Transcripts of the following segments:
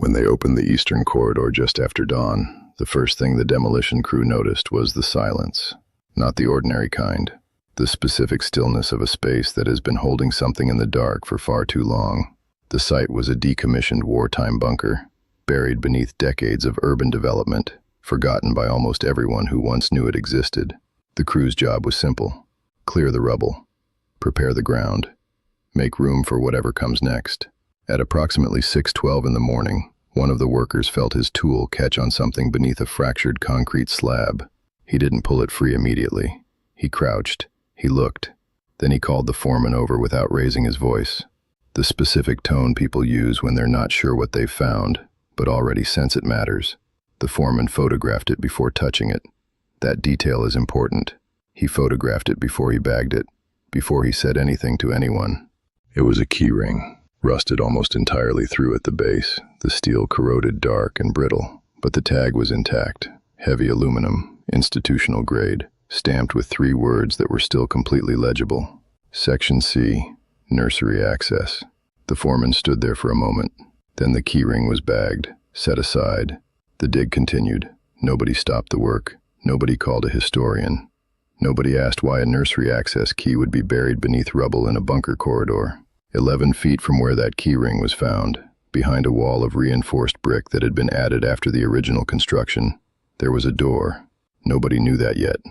When they opened the eastern corridor just after dawn, the first thing the demolition crew noticed was the silence. Not the ordinary kind. The specific stillness of a space that has been holding something in the dark for far too long. The site was a decommissioned wartime bunker, buried beneath decades of urban development, forgotten by almost everyone who once knew it existed. The crew's job was simple: clear the rubble, prepare the ground, make room for whatever comes next. At approximately 6:12 in the morning, one of the workers felt his tool catch on something beneath a fractured concrete slab. He didn't pull it free immediately. He crouched, he looked, then he called the foreman over without raising his voice. The specific tone people use when they're not sure what they've found, but already sense it matters. The foreman photographed it before touching it. That detail is important. He photographed it before he bagged it, before he said anything to anyone. It was a key ring, rusted almost entirely through at the base, the steel corroded dark and brittle, but the tag was intact, heavy aluminum, institutional grade, stamped with 3 words that were still completely legible. Section C, Nursery Access. The foreman stood there for a moment. Then the key ring was bagged, set aside. The dig continued. Nobody stopped the work. Nobody called a historian. Nobody asked why a nursery access key would be buried beneath rubble in a bunker corridor. 11 feet from where that key ring was found, behind a wall of reinforced brick that had been added after the original construction, there was a door. Nobody knew that yet.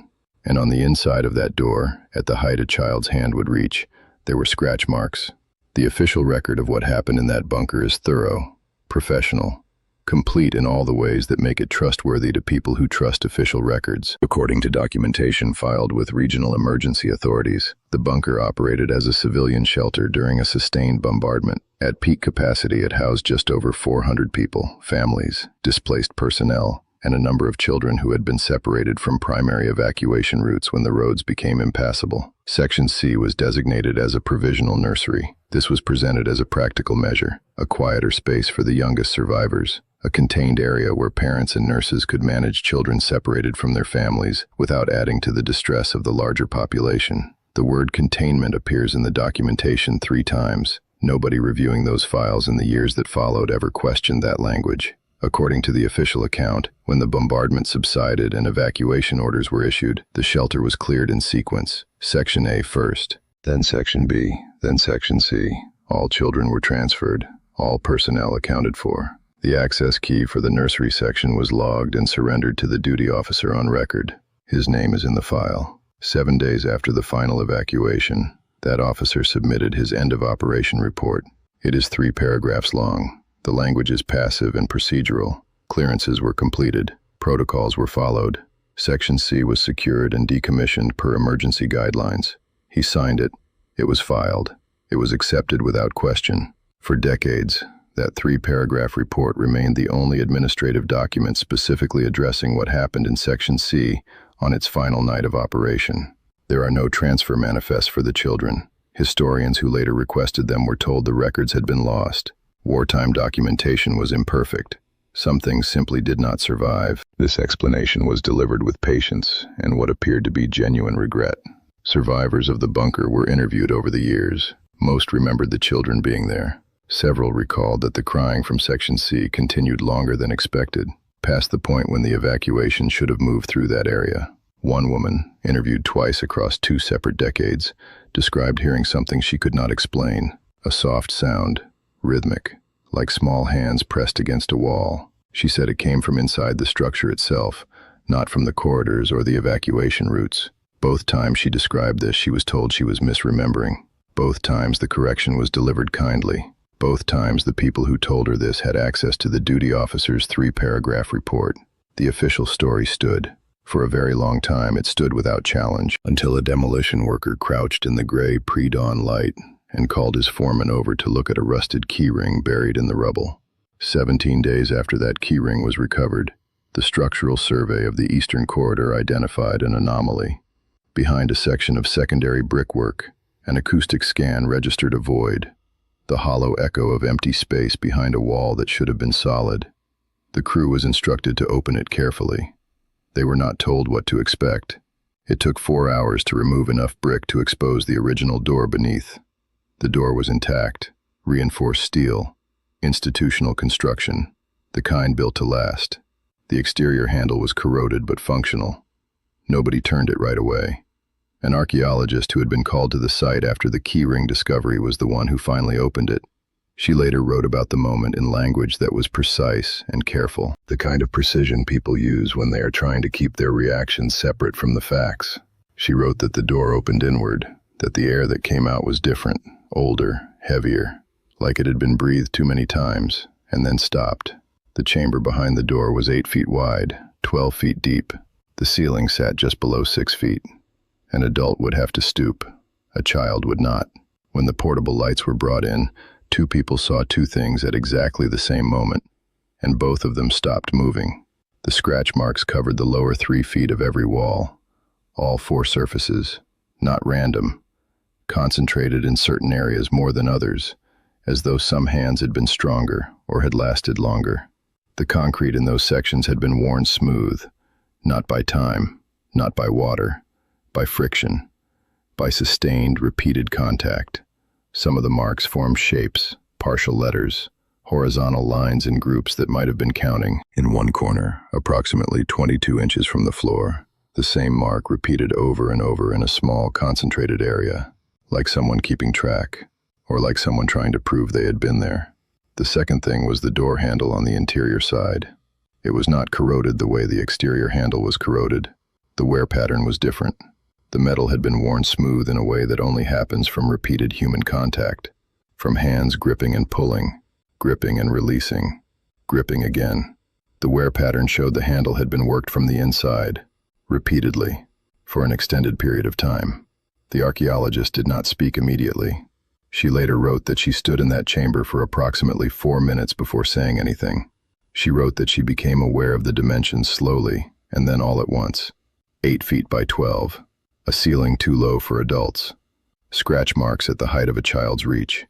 And on the inside of that door, at the height a child's hand would reach, there were scratch marks. The official record of what happened in that bunker is thorough, professional, complete in all the ways that make it trustworthy to people who trust official records. According to documentation filed with regional emergency authorities, the bunker operated as a civilian shelter during a sustained bombardment. At peak capacity, it housed just over 400 people, families, displaced personnel, and a number of children who had been separated from primary evacuation routes when the roads became impassable. Section C was designated as a provisional nursery. This was presented as a practical measure, a quieter space for the youngest survivors, a contained area where parents and nurses could manage children separated from their families without adding to the distress of the larger population. The word containment appears in the documentation 3 times. Nobody reviewing those files in the years that followed ever questioned that language. According to the official account, when the bombardment subsided and evacuation orders were issued, the shelter was cleared in sequence. Section A first, then Section B, then Section C. All children were transferred, all personnel accounted for. The access key for the nursery section was logged and surrendered to the duty officer on record. His name is in the file. 7 days after the final evacuation, that officer submitted his end-of-operation report. It is 3 paragraphs long. The language is passive and procedural. Clearances were completed. Protocols were followed. Section C was secured and decommissioned per emergency guidelines. He signed it. It was filed. It was accepted without question. For decades, that 3-paragraph report remained the only administrative document specifically addressing what happened in Section C on its final night of operation. There are no transfer manifests for the children. Historians who later requested them were told the records had been lost. Wartime documentation was imperfect. Some things simply did not survive. This explanation was delivered with patience and what appeared to be genuine regret. Survivors of the bunker were interviewed over the years. Most remembered the children being there. Several recalled that the crying from Section C continued longer than expected, past the point when the evacuation should have moved through that area. One woman, interviewed twice across 2 separate decades, described hearing something she could not explain, a soft sound, rhythmic, like small hands pressed against a wall. She said it came from inside the structure itself, not from the corridors or the evacuation routes. Both times she described this, she was told she was misremembering. Both times the correction was delivered kindly. Both times the people who told her this had access to the duty officer's 3-paragraph report. The official story stood. For a very long time it stood without challenge, until a demolition worker crouched in the gray pre-dawn light and called his foreman over to look at a rusted keyring buried in the rubble. 17 days after that keyring was recovered, the structural survey of the eastern corridor identified an anomaly. Behind a section of secondary brickwork, an acoustic scan registered a void, the hollow echo of empty space behind a wall that should have been solid. The crew was instructed to open it carefully. They were not told what to expect. It took 4 hours to remove enough brick to expose the original door beneath. The door was intact, reinforced steel, institutional construction. the kind built to last. The exterior handle was corroded but functional. Nobody turned it right away. An archaeologist who had been called to the site after the keyring discovery was the one who finally opened it. She later wrote about the moment in language that was precise and careful, the kind of precision people use when they are trying to keep their reactions separate from the facts. She wrote that the door opened inward, that the air that came out was different, older, heavier, like it had been breathed too many times, and then stopped. The chamber behind the door was 8 feet wide, 12 feet deep. The ceiling sat just below 6 feet. An adult would have to stoop. A child would not. When the portable lights were brought in, 2 people saw 2 things at exactly the same moment, and both of them stopped moving. The scratch marks covered the lower 3 feet of every wall, all 4 surfaces, not random, concentrated in certain areas more than others, as though some hands had been stronger or had lasted longer. The concrete in those sections had been worn smooth, not by time, not by water, by friction, by sustained, repeated contact. Some of the marks formed shapes, partial letters, horizontal lines in groups that might have been counting. In one corner, approximately 22 inches from the floor, the same mark repeated over and over in a small, concentrated area, like someone keeping track, or like someone trying to prove they had been there. The second thing was the door handle on the interior side. It was not corroded the way the exterior handle was corroded. The wear pattern was different. The metal had been worn smooth in a way that only happens from repeated human contact, from hands gripping and pulling, gripping and releasing, gripping again. The wear pattern showed the handle had been worked from the inside, repeatedly, for an extended period of time. The archaeologist did not speak immediately. She later wrote that she stood in that chamber for approximately 4 minutes before saying anything. She wrote that she became aware of the dimensions slowly, and then all at once. 8 feet by 12, a ceiling too low for adults, scratch marks at the height of a child's reach,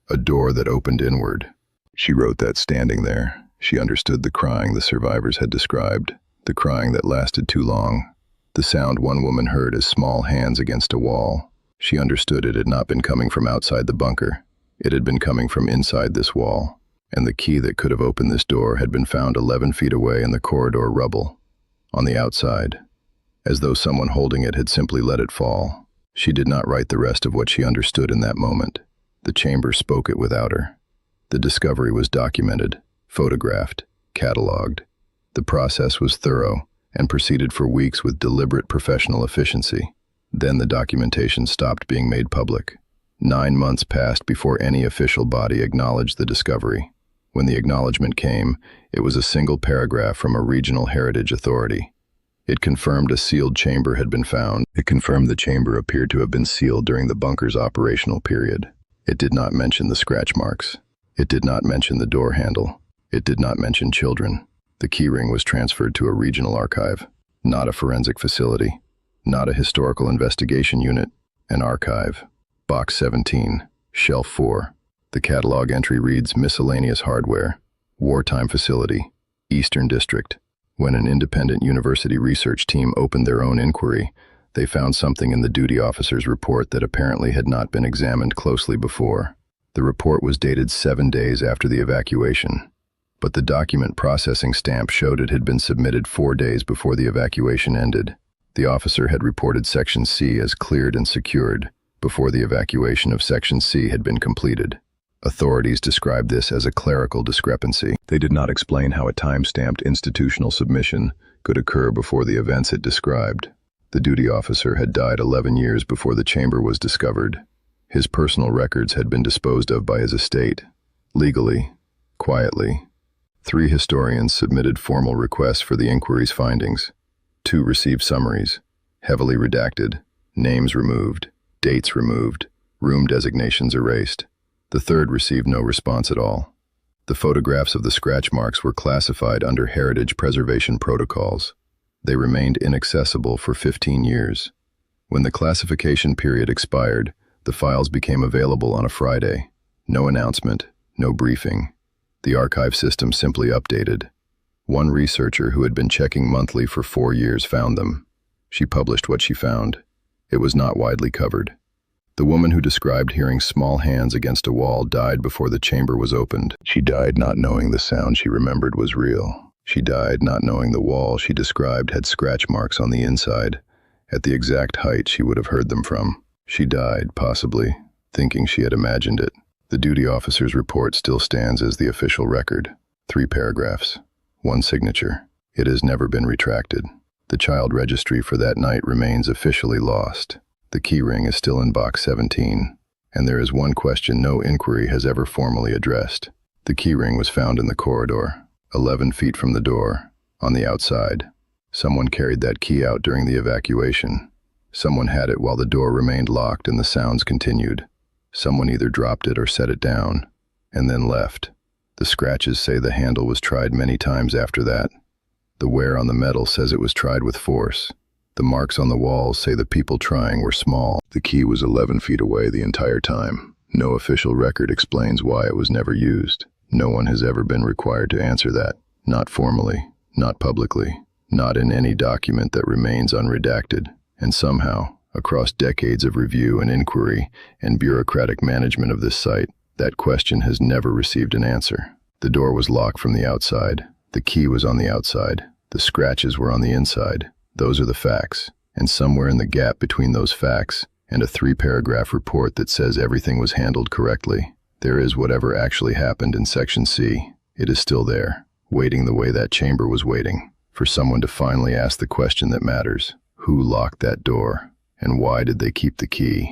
a door that opened inward. She wrote that standing there, she understood the crying the survivors had described, the crying that lasted too long, the sound one woman heard as small hands against a wall. She understood it had not been coming from outside the bunker. It had been coming from inside this wall, and the key that could have opened this door had been found 11 feet away in the corridor rubble, on the outside, as though someone holding it had simply let it fall. She did not write the rest of what she understood in that moment. The chamber spoke it without her. The discovery was documented, photographed, catalogued. The process was thorough and proceeded for weeks with deliberate professional efficiency. Then the documentation stopped being made public. 9 months passed before any official body acknowledged the discovery. When the acknowledgement came, it was a single paragraph from a regional heritage authority. It confirmed a sealed chamber had been found. It confirmed the chamber appeared to have been sealed during the bunker's operational period. It did not mention the scratch marks. It did not mention the door handle. It did not mention children. The keyring was transferred to a regional archive, not a forensic facility. Not a historical investigation unit, an archive. Box 17, Shelf 4. The catalog entry reads Miscellaneous Hardware, Wartime Facility, Eastern District. When an independent university research team opened their own inquiry, they found something in the duty officer's report that apparently had not been examined closely before. The report was dated 7 days after the evacuation, but the document processing stamp showed it had been submitted 4 days before the evacuation ended. The officer had reported Section C as cleared and secured before the evacuation of Section C had been completed. Authorities described this as a clerical discrepancy. They did not explain how a time-stamped institutional submission could occur before the events it described. The duty officer had died 11 years before the chamber was discovered. His personal records had been disposed of by his estate, legally, quietly. 3 historians submitted formal requests for the inquiry's findings. 2 received summaries, heavily redacted, names removed, dates removed, room designations erased. The 3rd received no response at all. The photographs of the scratch marks were classified under heritage preservation protocols. They remained inaccessible for 15 years. When the classification period expired, the files became available on a Friday. No announcement, no briefing. The archive system simply updated. One researcher who had been checking monthly for 4 years found them. She published what she found. It was not widely covered. The woman who described hearing small hands against a wall died before the chamber was opened. She died not knowing the sound she remembered was real. She died not knowing the wall she described had scratch marks on the inside, at the exact height she would have heard them from. She died, possibly, thinking she had imagined it. The duty officer's report still stands as the official record. 3 paragraphs, 1 signature. It has never been retracted. The child registry for that night remains officially lost. The keyring is still in box 17, and there is one question no inquiry has ever formally addressed. The keyring was found in the corridor, 11 feet from the door, on the outside. Someone carried that key out during the evacuation. Someone had it while the door remained locked and the sounds continued. Someone either dropped it or set it down, and then left. The scratches say the handle was tried many times after that. The wear on the metal says it was tried with force. The marks on the walls say the people trying were small. The key was 11 feet away the entire time. No official record explains why it was never used. No one has ever been required to answer that. Not formally, not publicly, not in any document that remains unredacted. And somehow, across decades of review and inquiry and bureaucratic management of this site, that question has never received an answer. The door was locked from the outside. The key was on the outside. The scratches were on the inside. Those are the facts. And somewhere in the gap between those facts and a 3-paragraph report that says everything was handled correctly, there is whatever actually happened in Section C. It is still there, waiting the way that chamber was waiting, for someone to finally ask the question that matters. Who locked that door? And why did they keep the key?